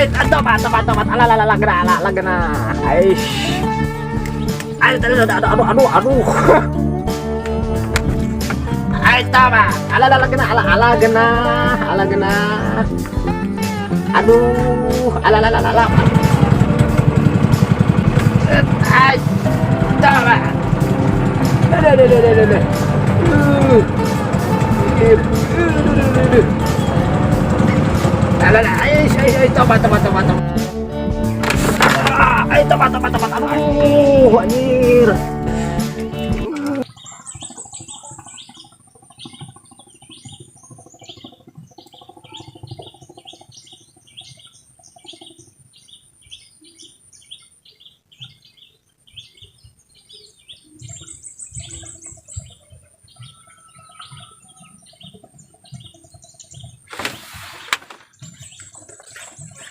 Ay, tomat, tomat, tomat. Ala, lagna, lagna. Aish. Ay, aduh, aduh, aduh. Ay, tomat. Ala, lagna, lagna, lagna. Aduh, ala. Ay, tomat. Ada. Ay, tomat. Ay, tomat. Aduh, anjir.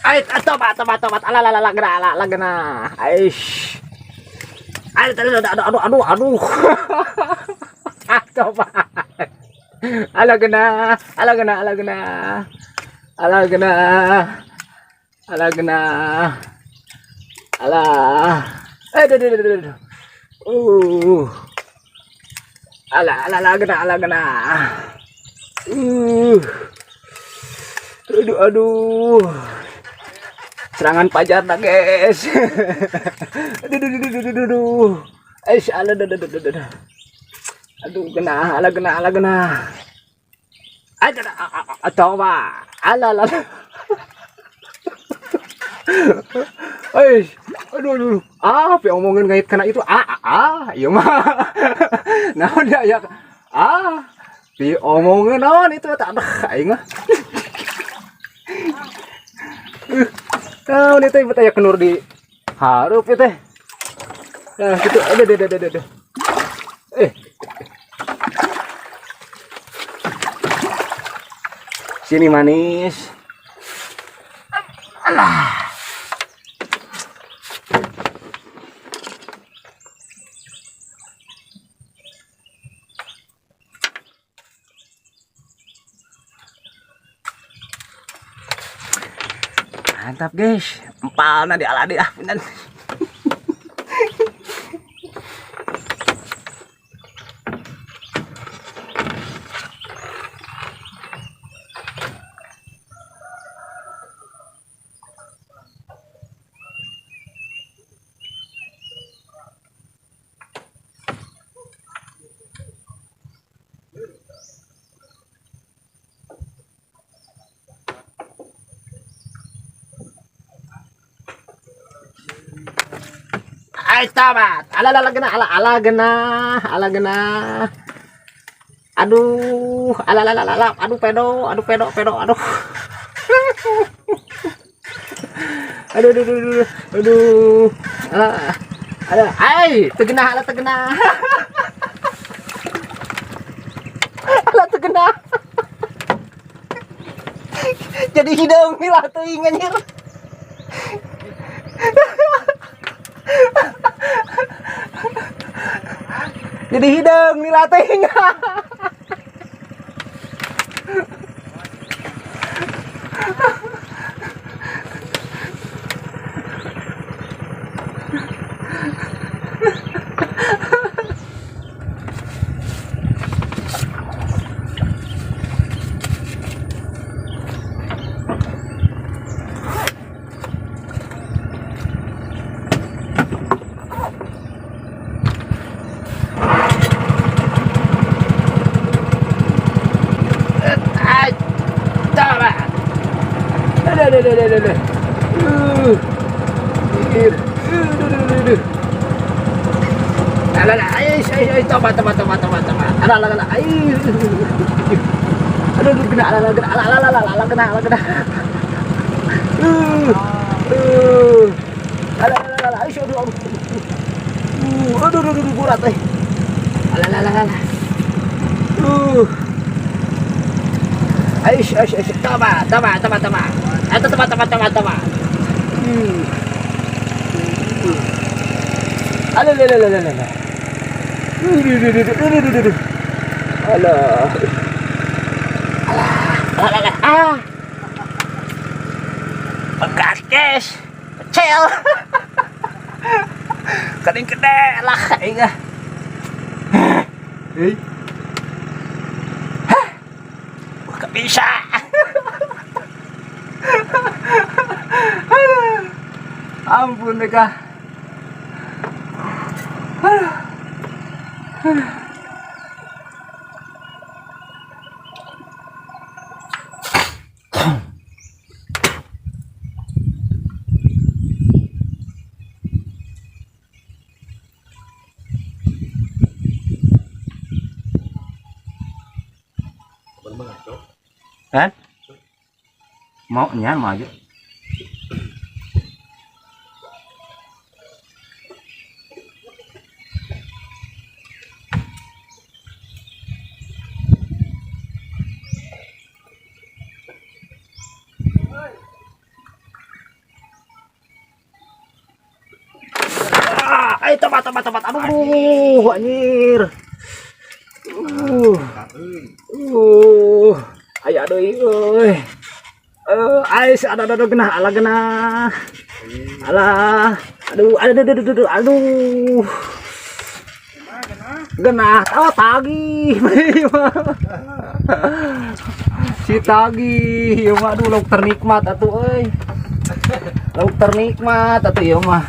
Ay, tomat. Ala, lagna. Aish. Ay, aduh. Ah, tomat. Alagna. Alah. Aduh. Lagna. Aduh. Serangan pajar dah, guys. Aduh. Aish, aduh, kena. Coba. Ala. Aish, aduh. Apa yang ngomongin ngait kena itu? Iya mah. Nah, dia ya. Pi omongin naon itu tak ada aing mah. Ini teh betaya kenur di harup ya teh. Nah, gitu. Ada. Sini manis. Alah. Mantap, guys. Empalna di aladi punten. Ay, tomat. Ala, lagna. Aduh, aduh pedo. Aduh. Aduh. Ada. Ay, tegena. Ala tegena. Jadi hidung milah teuing anjir. Jadi hidung nilating. Ada. Ay, tomat. Ala. Aduh, kena. Kena. Ala. Aish, aduh. Aduh, berat teh. Ala. Aish, tomat. Atau teman. Alah. Bekas guys, kecil. Kening gede lah aing ah. Hei. Gak bisa. Ampun deh kah. Kan? Mau nyan mau aja. Tepat. Aduh, anjir. Aya deui euy. Ais ada genah, ala genah. Alah, aduh. Genah, tahu tagih. Si tagih, ieu mah aduh lauk ternikmat atuh euy. Lauk ternikmat atuh ieu mah.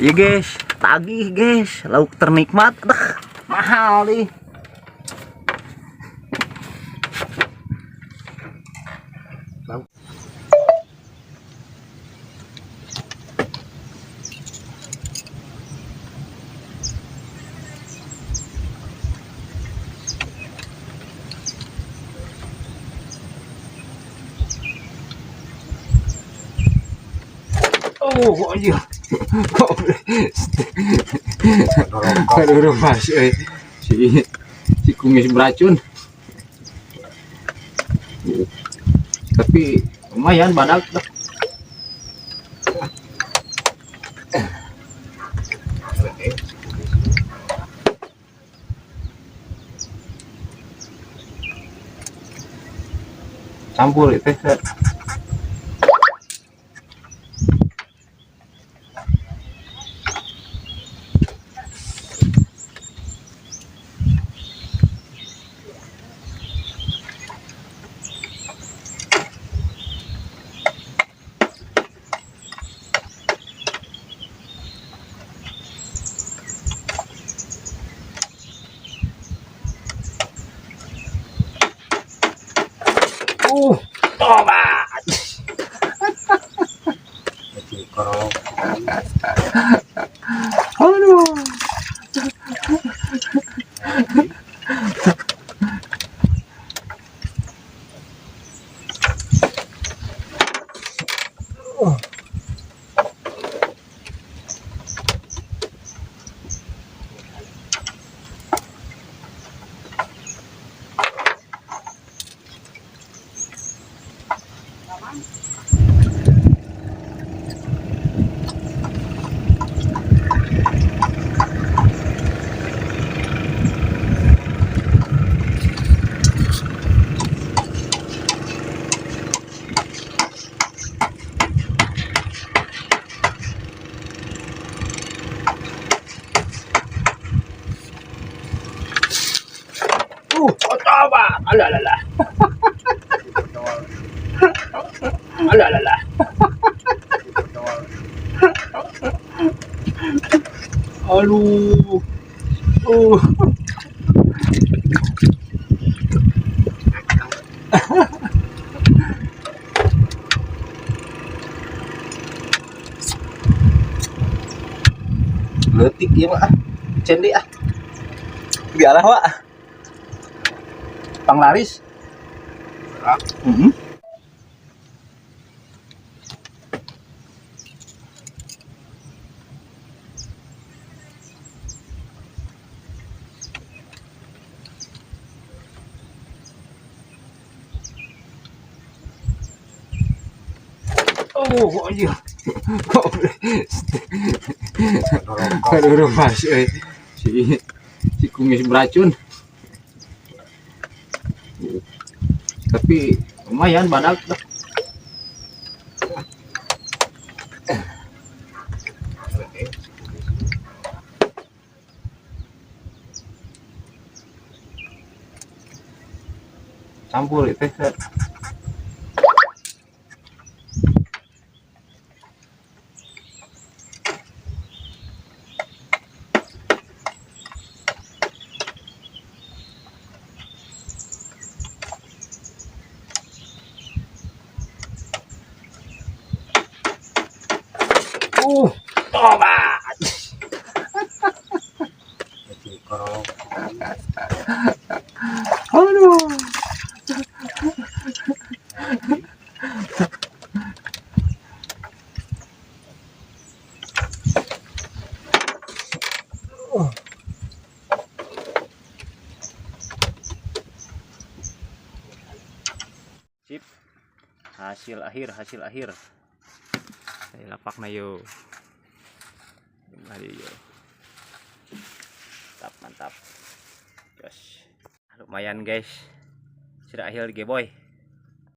Ya guys, tagih guys, lauk ternikmat, mahal nih. Oh iya. Aduh mas, si kumis beracun. Tapi lumayan badak. Campur itu. Tobat. Aduh. Coba. Alah. Alah. Aduh. Letik ya mak. Cendi ah. Biarlah mak. Panglaris. Oh iya. Aduh mas, si kumis beracun. Tapi lumayan badak. Campur itu. Tobat. Aduh. Sip. Hasil akhir. Saya lapak na yo. Mari yo. Mantap. Yes. Lumayan guys. Sudah akhir boy.